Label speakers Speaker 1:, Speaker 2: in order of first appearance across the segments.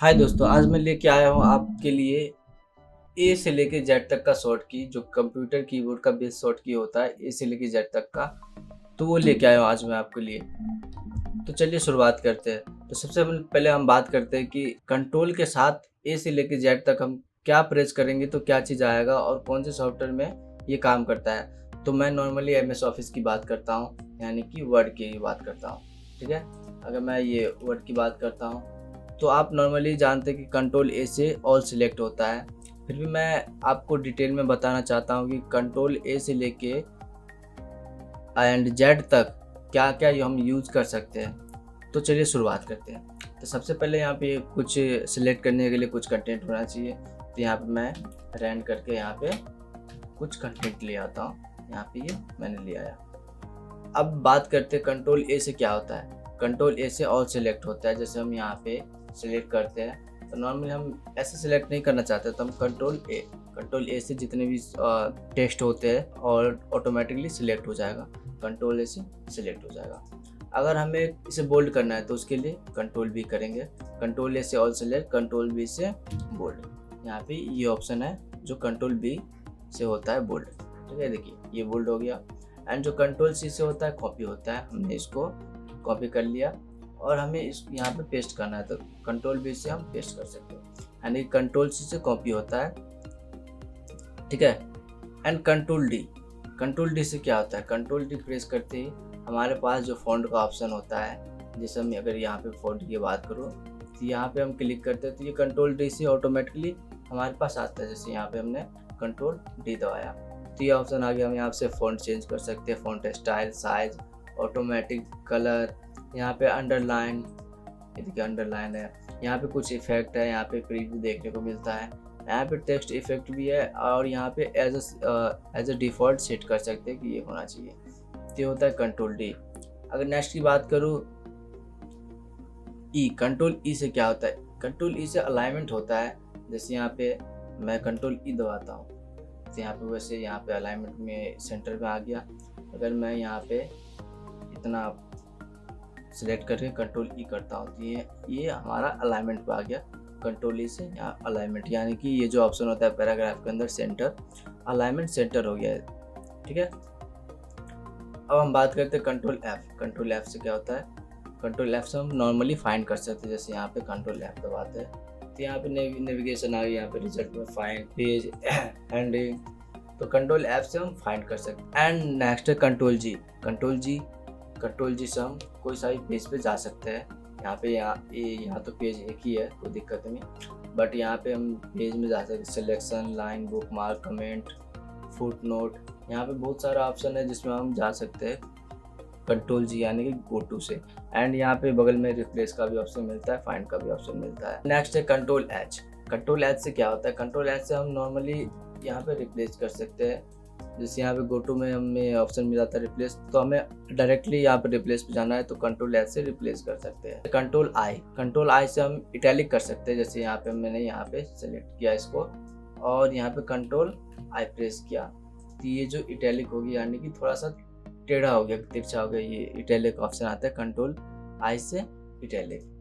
Speaker 1: हाय दोस्तों, आज मैं लेके आया हूँ आपके लिए ए से लेके जेड तक का शॉर्ट की, जो कंप्यूटर कीबोर्ड का बेस शॉर्ट की होता है ए से लेके जेड तक का। तो वो लेके आया हूँ आज मैं आपके लिए। तो चलिए शुरुआत करते हैं। तो सबसे पहले हम बात करते हैं कि कंट्रोल के साथ ए से लेके जेड तक हम क्या प्रेस करेंगे तो क्या चीज़ आएगा और कौन से सॉफ्टवेयर में ये काम करता है। तो मैं नॉर्मली MS ऑफिस की बात करता हूँ, यानी कि वर्ड की बात करता हूँ। ठीक है, अगर मैं ये वर्ड की बात करता हूँ तो आप नॉर्मली जानते हैं कि कंट्रोल ए से ऑल सिलेक्ट होता है। फिर भी मैं आपको डिटेल में बताना चाहता हूँ कि कंट्रोल ए से लेके एंड जेड तक क्या क्या हम यूज़ कर सकते हैं। तो चलिए शुरुआत करते हैं। तो सबसे पहले यहाँ पे कुछ सिलेक्ट करने के लिए कुछ कंटेंट होना चाहिए। तो यहाँ पे मैं रैंड करके यहाँ पे कुछ कंटेंट ले आता हूँ। यहाँ पे ये मैंने ले आया। अब बात करते हैं कंट्रोल ए से क्या होता है। कंट्रोल ए से ऑल सिलेक्ट होता है। जैसे हम यहाँ पे सिलेक्ट करते हैं तो नॉर्मली हम ऐसे सिलेक्ट नहीं करना चाहते तो हम कंट्रोल ए से जितने भी टेक्स्ट होते हैं और ऑटोमेटिकली सिलेक्ट हो जाएगा। कंट्रोल ए से सिलेक्ट हो जाएगा। अगर हमें इसे बोल्ड करना है तो उसके लिए कंट्रोल बी करेंगे। कंट्रोल ए से ऑल सिलेक्ट, कंट्रोल बी से बोल्ड। यहाँ पे ये ऑप्शन है जो कंट्रोल बी से होता है बोल्ड। ठीक है, देखिए ये बोल्ड हो गया। एंड जो कंट्रोल सी से होता है कॉपी होता है। हमने इसको कॉपी कर लिया और हमें इस यहाँ पे पेस्ट करना है तो कंट्रोल बी से हम पेस्ट कर सकते हैं। यानी कंट्रोल सी से कॉपी होता है। ठीक है, एंड कंट्रोल डी से क्या होता है। कंट्रोल डी प्रेस करते ही हमारे पास जो फॉन्ट का ऑप्शन होता है, जैसे हम अगर यहाँ पे फॉन्ट की बात करूँ तो यहाँ पे हम क्लिक करते हैं तो ये कंट्रोल डी से ऑटोमेटिकली हमारे पास आता है। जैसे यहाँ पे हमने कंट्रोल डी दबाया तो ये ऑप्शन आ गया। हम यहाँ से फॉन्ट चेंज कर सकते हैं, font style, size, automatic colour, यहाँ पे अंडरलाइन, ये देखिए अंडरलाइन है। यहाँ पे कुछ इफेक्ट है, यहाँ पे प्रीव्यू देखने को मिलता है। यहाँ पे टेक्स्ट इफेक्ट भी है और यहाँ पे एज अ डिफ़ॉल्ट सेट कर सकते हैं कि ये होना चाहिए। तो ये होता है कंट्रोल डी। अगर नेक्स्ट की बात करूँ ई, कंट्रोल ई से क्या होता है। कंट्रोल ई से अलाइनमेंट होता है। जैसे यहाँ पे मैं कंट्रोल ई दबाता हूँ तो यहाँ पे वैसे यहाँ पे अलाइनमेंट में सेंटर में आ गया। अगर मैं यहाँ पे इतना सिलेक्ट करके कंट्रोल ई करता हूँ तो ये हमारा अलाइनमेंट पे आ गया। कंट्रोल ई से यहाँ अलाइनमेंट, यानी कि ये जो ऑप्शन होता है पैराग्राफ के अंदर सेंटर, अलाइनमेंट सेंटर हो गया है। ठीक है, अब हम बात करते हैं कंट्रोल एफ। कंट्रोल एफ से क्या होता है। कंट्रोल एफ से हम नॉर्मली फाइंड कर सकते हैं। जैसे यहाँ पे कंट्रोल एफ दबाते हैं तो यहाँ पे नेविगेशन आ गया। यहाँ पे रिजल्ट में फाइंड, पेज, एंडिंग, तो कंट्रोल एफ से हम फाइंड कर सकते हैं। एंड नेक्स्ट है कंट्रोल जी से हम कोई सा भी पेज पे जा सकते हैं। यहाँ तो पेज एक ही है, कोई दिक्कत नहीं, बट यहाँ पे हम पेज में जा सकते हैं। Selection, line, book mark, comment, foot note, यहाँ पे बहुत सारा ऑप्शन है जिसमें हम जा सकते हैं कंट्रोल जी यानी कि गो टू से। एंड यहाँ पे बगल में रिप्लेस का भी ऑप्शन मिलता है, फाइंड का भी ऑप्शन मिलता है। नेक्स्ट है कंट्रोल एच। कंट्रोल एच से क्या होता है। कंट्रोल एच से हम नॉर्मली यहाँ पे रिप्लेस कर सकते हैं। जैसे यहाँ पे गो टू में हमें ऑप्शन मिल जाता है रिप्लेस, तो हमें डायरेक्टली यहाँ पे रिप्लेस पे जाना है तो कंट्रोल एच से रिप्लेस कर सकते हैं। कंट्रोल आई से हम इटैलिक कर सकते हैं। जैसे यहाँ पे मैंने यहाँ पे सेलेक्ट किया इसको और यहाँ पे कंट्रोल आई प्रेस किया तो ये जो इटैलिक होगी यानी कि थोड़ा सा टेढ़ा हो गया, तिरछा हो गया, ये इटैलिक ऑप्शन आता है कंट्रोल आई से इटैलिक।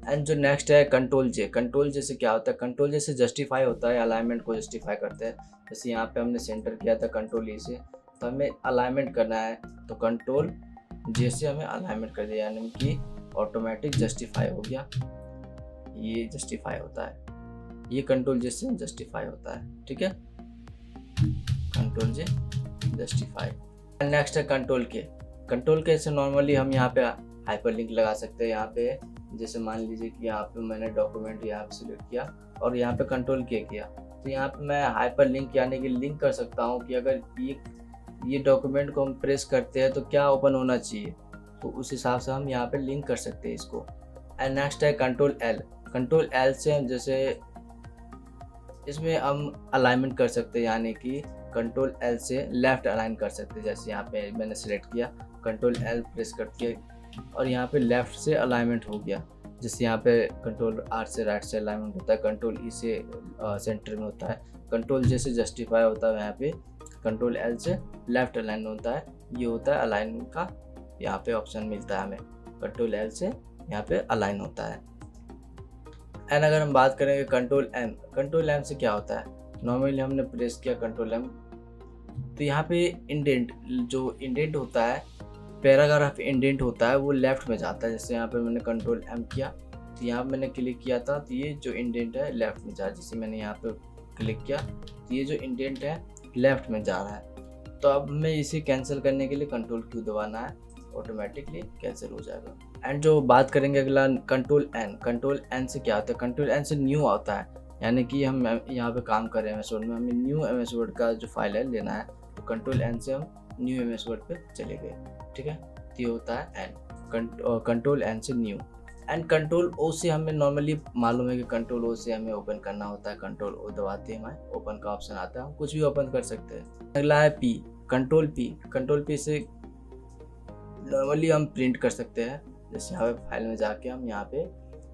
Speaker 1: एंड जो नेक्स्ट है कंट्रोल जे से क्या होता है। कंट्रोल जे से जस्टिफाई होता है, अलाइनमेंट को जस्टिफाई करते हैं। जैसे यहाँ पे हमने सेंटर किया था कंट्रोल ई से, तो हमें अलाइनमेंट करना है तो कंट्रोल जे से हमें अलाइनमेंट कर दिया, यानी कि ऑटोमेटिक जस्टिफाई हो गया। ये जस्टिफाई होता है, ये कंट्रोल जे से जस्टिफाई होता है। ठीक है, कंट्रोल जे जस्टिफाई। नेक्स्ट है कंट्रोल के से नॉर्मली हम यहाँ पे हाइपरलिंक लगा सकते हैं। यहाँ पे जैसे मान लीजिए कि यहाँ पे मैंने डॉक्यूमेंट यहाँ पे सिलेक्ट किया और यहाँ पे कंट्रोल किया तो यहाँ पे मैं हाइपरलिंक यानी कि लिंक कर सकता हूँ कि अगर ये डॉक्यूमेंट को हम प्रेस करते हैं तो क्या ओपन होना चाहिए, तो उस हिसाब से हम यहाँ पे लिंक कर सकते हैं इसको। एंड नेक्स्ट है कंट्रोल एल से हम जैसे इसमें हम अलाइनमेंट कर सकते हैं, यानी कि कंट्रोल एल से लेफ़्ट अलाइन कर सकते हैं। जैसे यहाँ पे मैंने सेलेक्ट किया, कंट्रोल एल प्रेस करके और यहाँ पे लेफ़्ट से अलाइनमेंट हो गया। जैसे यहाँ पे कंट्रोल आर से राइट से अलाइनमेंट होता है, कंट्रोल ई से सेंटर में होता है, कंट्रोल जे से जस्टिफाई होता है, यहाँ पे कंट्रोल एल से लेफ़्ट अलाइन होता है। ये होता है अलाइनमेंट का, यहाँ पे ऑप्शन मिलता है हमें, कंट्रोल एल से यहाँ पे अलाइन होता है। एंड अगर हम बात करेंगे कंट्रोल एम से क्या होता है, नॉर्मली हमने प्रेस किया कंट्रोल एम, तो यहाँ पे इंडेंट होता है, पैराग्राफ इंडेंट होता है वो लेफ्ट में जाता है। जैसे यहाँ पे मैंने कंट्रोल एम किया तो यहाँ मैंने क्लिक किया था तो ये जो इंडेंट है लेफ्ट में जा रहा है। जैसे मैंने यहाँ पे क्लिक किया तो ये जो इंडेंट है लेफ्ट में जा रहा है। तो अब हमें इसे कैंसिल करने के लिए कंट्रोल क्यू दबाना है, ऑटोमेटिकली कैंसिल हो जाएगा। एंड जो बात करेंगे अगला कंट्रोल एन से क्या होता है, कंट्रोल एन से न्यू आता है, यानी कि हम यहाँ पे काम कर रहे हैं एमएस वर्ड में, हमें न्यू एमएस वर्ड का जो फाइल है लेना है, तो कंट्रोल एन से हम न्यू एमएस वर्ड पे चले गए। ठीक है, तो ये होता है एन, कंट्रोल एन से न्यू। एंड कंट्रोल ओ से हमें नॉर्मली मालूम है कि कंट्रोल ओ से हमें ओपन करना होता है, कंट्रोल ओ दबाते हैं हमें ओपन का ऑप्शन आता है, हम कुछ भी ओपन कर सकते हैं। अगला है पी, कंट्रोल पी से नॉर्मली हम प्रिंट कर सकते हैं। जैसे यहाँ पे फाइल में जाके हम यहाँ पे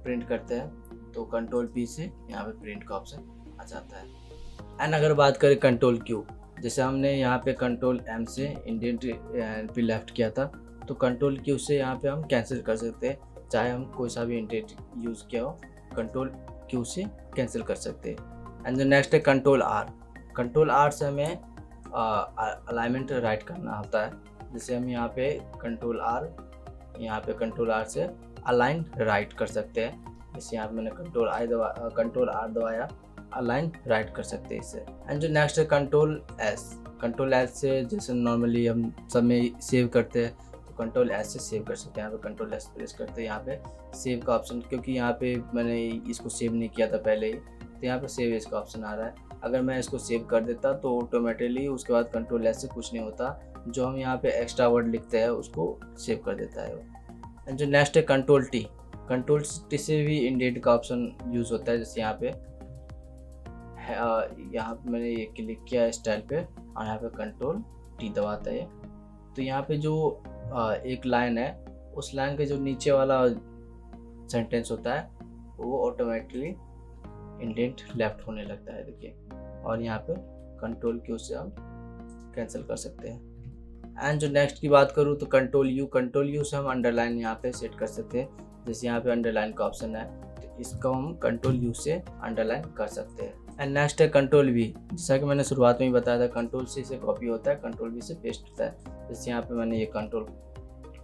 Speaker 1: प्रिंट करते हैं तो कंट्रोल पी से यहाँ पे प्रिंट का ऑप्शन आ जाता है। एंड अगर बात करें कंट्रोल क्यू, जैसे हमने यहाँ पे कंट्रोल एम से इंडेंट पे लेफ्ट किया था, तो कंट्रोल क्यू से यहाँ पे हम कैंसिल कर सकते हैं, चाहे हम कोई सा भी इंडेंट यूज़ किया हो, कंट्रोल क्यू से कैंसिल कर सकते हैं। एंड जो नेक्स्ट है कंट्रोल आर से हमें अलाइनमेंट राइट करना होता है। जैसे हम यहाँ पे कंट्रोल आर से अलाइन राइट कर सकते हैं। जैसे यहाँ पे मैंने कंट्रोल आर दबाया, अलाइन राइट कर सकते हैं इससे। एंड जो नेक्स्ट है कंट्रोल एस से जैसे नॉर्मली हम सब में सेव करते हैं तो कंट्रोल एस से सेव कर सकते हैं। यहाँ पे कंट्रोल एस प्रेस करते हैं, यहाँ पे सेव का ऑप्शन, क्योंकि यहाँ पे मैंने इसको सेव नहीं किया था पहले ही, तो यहाँ पे सेव एज का ऑप्शन आ रहा है। अगर मैं इसको सेव कर देता तो ऑटोमेटिकली उसके बाद कंट्रोल एस से कुछ नहीं होता, जो हम यहाँ पे एक्स्ट्रा वर्ड लिखते हैं उसको सेव कर देता है। एंड जो नेक्स्ट है कंट्रोल टी से भी इंडेंट का ऑप्शन यूज़ होता है। जैसे यहाँ पे मैंने ये क्लिक किया स्टाइल पे और यहाँ पे कंट्रोल टी दबाता है, तो यहाँ पे जो एक लाइन है उस लाइन के जो नीचे वाला सेंटेंस होता है वो ऑटोमेटिकली इंडेंट लेफ्ट होने लगता है, देखिए। और यहाँ पे कंट्रोल क्यू से हम कैंसिल कर सकते हैं। एंड जो नेक्स्ट की बात करूँ तो कंट्रोल यू से हम अंडरलाइन यहाँ पे सेट कर सकते हैं। जैसे यहाँ पे अंडरलाइन का ऑप्शन है तो इसको हम कंट्रोल यू से अंडरलाइन कर सकते हैं। एंड नेक्स्ट है कंट्रोल वी, जैसा कि मैंने शुरुआत में ही बताया था, कंट्रोल सी से कॉपी होता है, कंट्रोल वी से पेस्ट होता है। जैसे यहाँ पे मैंने ये कंट्रोल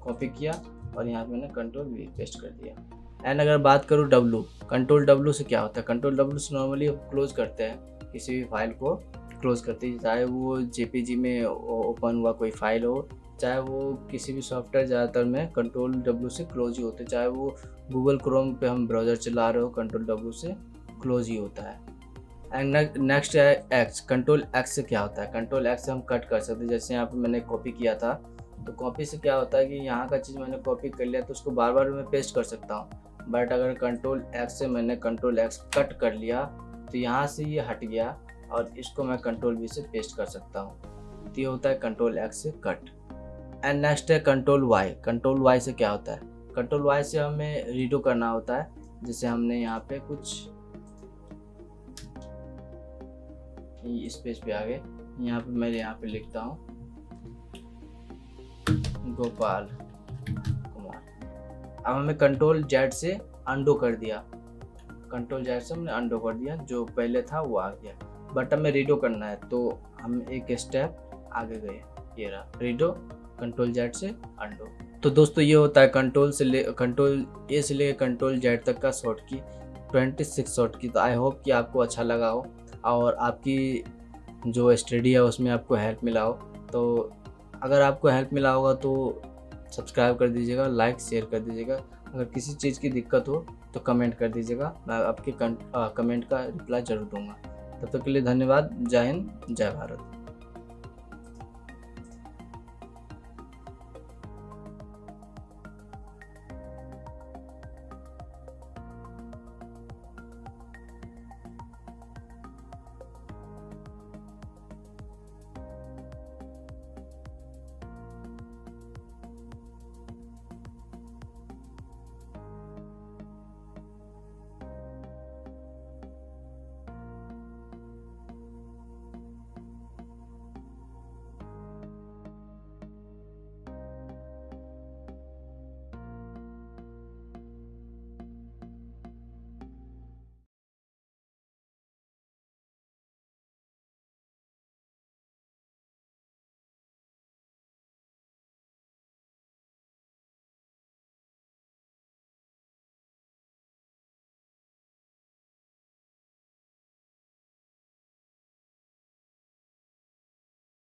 Speaker 1: कॉपी किया और यहाँ पे मैंने कंट्रोल वी पेस्ट कर दिया। एंड अगर बात करूँ कंट्रोल डब्ल्यू से क्या होता है, कंट्रोल डब्ल्यू से नॉर्मली क्लोज करते हैं, किसी भी फाइल को क्लोज करते हैं, चाहे वो जेपीजी में ओपन हुआ कोई फाइल हो, चाहे वो किसी भी सॉफ्टवेयर, ज़्यादातर में कंट्रोल डब्ल्यू से क्लोज ही होते हैं। चाहे वो गूगल क्रोम पे हम ब्राउज़र चला रहे हो, कंट्रोल डब्ल्यू से क्लोज ही होता है। एंड नेक्स्ट है एक्स, कंट्रोल एक्स से क्या होता है, कंट्रोल एक्स से हम कट कर सकते हैं। जैसे यहाँ पे मैंने कॉपी किया था तो कॉपी से क्या होता है कि यहाँ का चीज़ मैंने कॉपी कर लिया तो उसको बार बार मैं पेस्ट कर सकता हूँ, बट अगर कंट्रोल एक्स से मैंने कंट्रोल एक्स कट कर लिया तो यहाँ से ये हट गया और इसको मैं कंट्रोल वी से पेस्ट कर सकता हूँ, तो ये होता है कंट्रोल एक्स से कट। एंड नेक्स्ट है कंट्रोल वाई से क्या होता है, कंट्रोल वाई से हमें रीडो करना होता है। जैसे हमने यहाँ पे कुछ इस पेज पे आ गए, यहाँ पे मैं यहाँ पे लिखता हूँ गोपाल कुमार। अब हमें कंट्रोल जेड से अंडो कर दिया, कंट्रोल जेड से हमने अंडो कर दिया, जो पहले था वो आ गया, बट हमें रीडो करना है तो हम एक स्टेप आगे गए, ये रहा रीडो, कंट्रोल जेड से अंडो। तो दोस्तों ये होता है कंट्रोल ए से लेकर कंट्रोल जेड तक का शॉर्ट की 26 शॉर्ट की। तो आई होप कि आपको अच्छा लगा हो और आपकी जो स्टडी है उसमें आपको हेल्प मिला हो। तो अगर आपको हेल्प मिला होगा तो सब्सक्राइब कर दीजिएगा, लाइक शेयर कर दीजिएगा। अगर किसी चीज़ की दिक्कत हो तो कमेंट कर दीजिएगा, मैं आपके कमेंट का रिप्लाई ज़रूर दूंगा। तब तक के लिए धन्यवाद। जय हिंद, जय भारत।